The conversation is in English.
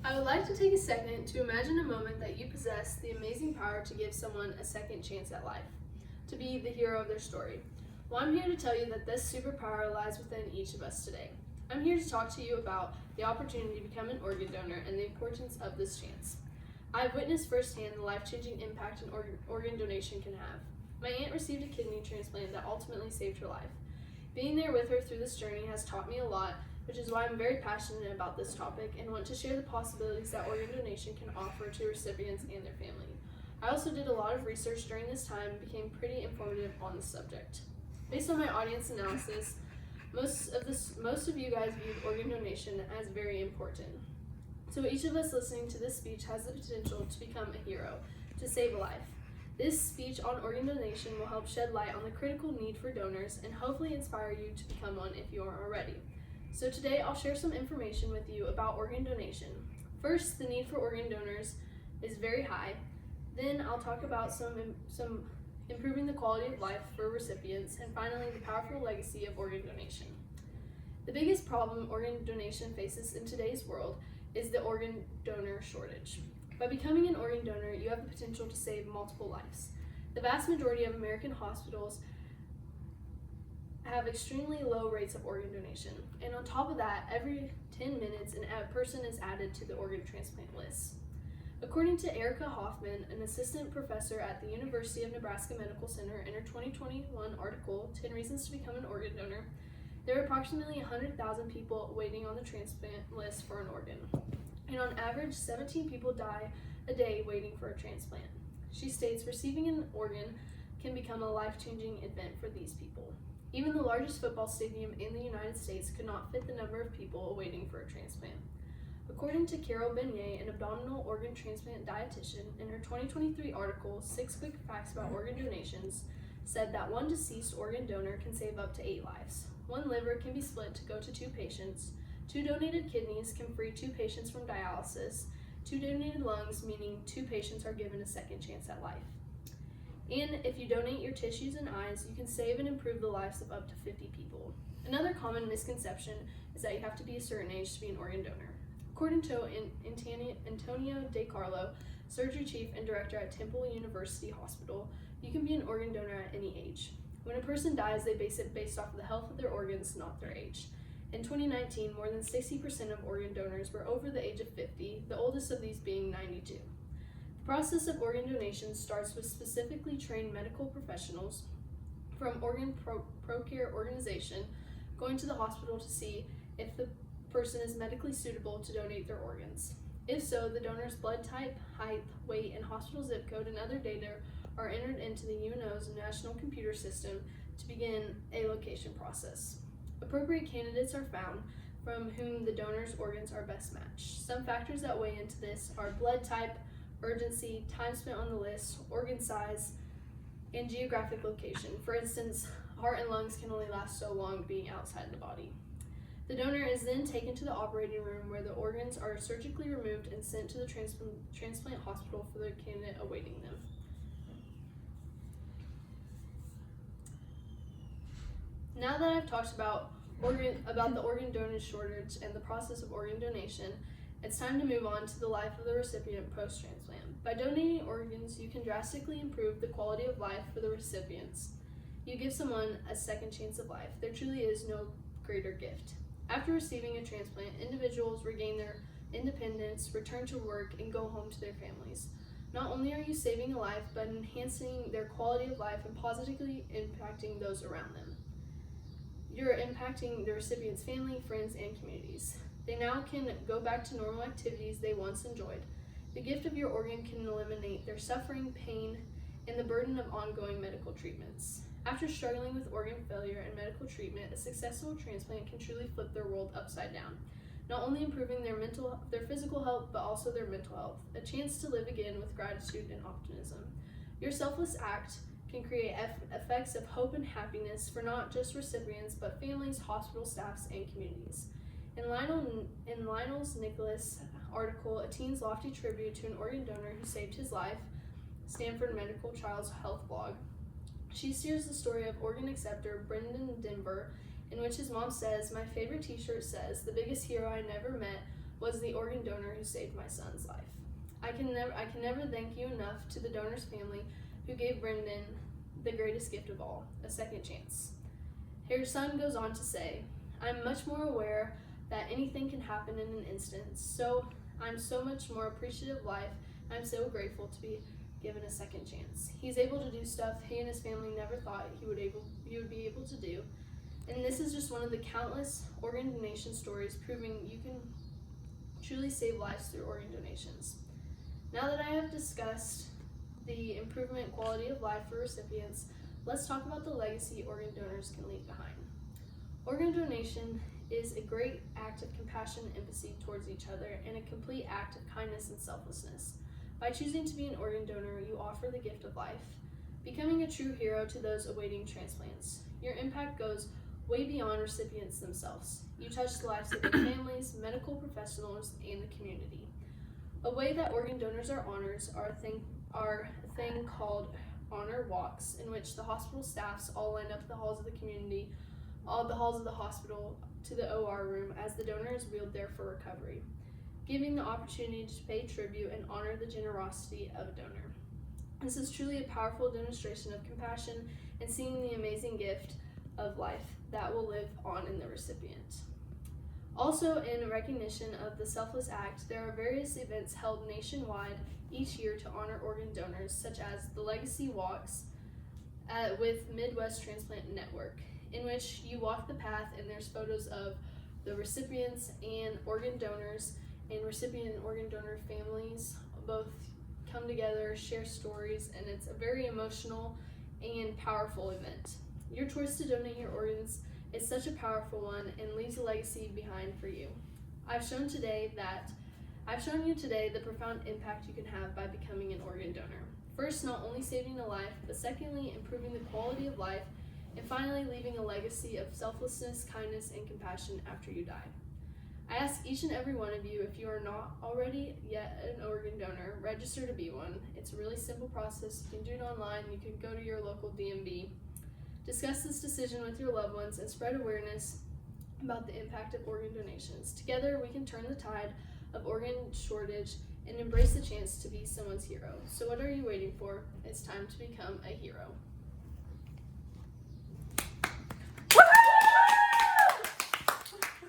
I would like to take a second to imagine a moment that you possess the amazing power to give someone a second chance at life, to be the hero of their story. Well, I'm here to tell you that this superpower lies within each of us today. I'm here to talk to you about the opportunity to become an organ donor and the importance of this chance. I've witnessed firsthand the life-changing impact an organ donation can have. My aunt received a kidney transplant that ultimately saved her life. Being there with her through this journey has taught me a lot, which is why I'm very passionate about this topic and want to share the possibilities that organ donation can offer to recipients and their family. I also did a lot of research during this time and became pretty informative on the subject. Based on my audience analysis, most of you guys viewed organ donation as very important. So each of us listening to this speech has the potential to become a hero, to save a life. This speech on organ donation will help shed light on the critical need for donors and hopefully inspire you to become one if you aren't already. So today I'll share some information with you about organ donation. First, the need for organ donors is very high. Then I'll talk about some improving the quality of life for recipients, and finally the powerful legacy of organ donation. The biggest problem organ donation faces in today's world is the organ donor shortage. By becoming an organ donor, you have the potential to save multiple lives. The vast majority of American hospitals have extremely low rates of organ donation, and on top of that, every 10 minutes a person is added to the organ transplant list. According to Erica Hoffman, an assistant professor at the University of Nebraska Medical Center, in her 2021 article, 10 Reasons to Become an Organ Donor, there are approximately 100,000 people waiting on the transplant list for an organ, and on average, 17 people die a day waiting for a transplant. She states receiving an organ can become a life-changing event for these people. Even the largest football stadium in the United States could not fit the number of people waiting for a transplant. According to Carol Beignet, an abdominal organ transplant dietitian, in her 2023 article, 6 Quick Facts About Organ Donations, said that one deceased organ donor can save up to 8 lives. One liver can be split to go to 2 patients. 2 donated kidneys can free 2 patients from dialysis. 2 donated lungs, meaning 2 patients are given a second chance at life. And if you donate your tissues and eyes, you can save and improve the lives of up to 50 people. Another common misconception is that you have to be a certain age to be an organ donor. According to Antonio De Carlo, surgery chief and director at Temple University Hospital, you can be an organ donor at any age. When a person dies, they base it based off of the health of their organs, not their age. In 2019, more than 60% of organ donors were over the age of 50, the oldest of these being 92. The process of organ donation starts with specifically trained medical professionals from Organ Procare organization going to the hospital to see if the person is medically suitable to donate their organs. If so, the donor's blood type, height, weight, and hospital zip code and other data are entered into the UNO's national computer system to begin a location process. Appropriate candidates are found from whom the donor's organs are best matched. Some factors that weigh into this are blood type, urgency, time spent on the list, organ size, and geographic location. For instance, heart and lungs can only last so long being outside the body. The donor is then taken to the operating room where the organs are surgically removed and sent to the transplant hospital for the candidate awaiting them. Now that I've talked about the organ donor shortage and the process of organ donation, it's time to move on to the life of the recipient post-transplant. By donating organs, you can drastically improve the quality of life for the recipients. You give someone a second chance of life. There truly is no greater gift. After receiving a transplant, individuals regain their independence, return to work, and go home to their families. Not only are you saving a life, but enhancing their quality of life and positively impacting those around them. You're impacting the recipient's family, friends, and communities. They now can go back to normal activities they once enjoyed. The gift of your organ can eliminate their suffering, pain, and the burden of ongoing medical treatments. After struggling with organ failure and medical treatment, a successful transplant can truly flip their world upside down, not only improving their physical health, but also their mental health, a chance to live again with gratitude and optimism. Your selfless act can create effects of hope and happiness for not just recipients, but families, hospital staffs, and communities. In Lionel Nicholas' article, A Teen's Lofty Tribute to an Organ Donor Who Saved His Life, Stanford Medical Child's Health Blog, she shares the story of organ acceptor Brendan Denver, in which his mom says, "My favorite t-shirt says, 'The biggest hero I never met was the organ donor who saved my son's life. I can never thank you enough to the donor's family who gave Brendan the greatest gift of all, a second chance. Her son goes on to say, I'm much more aware that anything can happen in an instant, so I'm so much more appreciative of life. I'm so grateful to be given a second chance. He's able to do stuff he and his family never thought he would be able to do. And this is just one of the countless organ donation stories proving you can truly save lives through organ donations. Now that I have discussed the improvement quality of life for recipients, let's talk about the legacy organ donors can leave behind. Organ donation is a great act of compassion and empathy towards each other and a complete act of kindness and selflessness. By choosing to be an organ donor, you offer the gift of life, becoming a true hero to those awaiting transplants. Your impact goes way beyond recipients themselves. You touch the lives of their families, medical professionals, and the community. A way that organ donors are honored are a thing called honor walks, in which the hospital staffs all line up the halls of the community, all the halls of the hospital to the OR room as the donor is wheeled there for recovery, giving the opportunity to pay tribute and honor the generosity of a donor. This is truly a powerful demonstration of compassion and seeing the amazing gift of life that will live on in the recipient. Also, in recognition of the selfless act, there are various events held nationwide each year to honor organ donors, such as the Legacy Walks with Midwest Transplant Network, in which you walk the path and there's photos of the recipients and organ donors and recipient and organ donor families both come together, share stories, and it's a very emotional and powerful event. Your choice to donate your organs is such a powerful one and leaves a legacy behind for you. I've shown you today the profound impact you can have by becoming an organ donor. First, not only saving a life, but secondly, improving the quality of life, and finally, leaving a legacy of selflessness, kindness, and compassion after you die. I ask each and every one of you, if you are not already yet an organ donor, register to be one. It's a really simple process. You can do it online. You can go to your local DMV. Discuss this decision with your loved ones and spread awareness about the impact of organ donations. Together, we can turn the tide of organ shortage and embrace the chance to be someone's hero. So what are you waiting for? It's time to become a hero.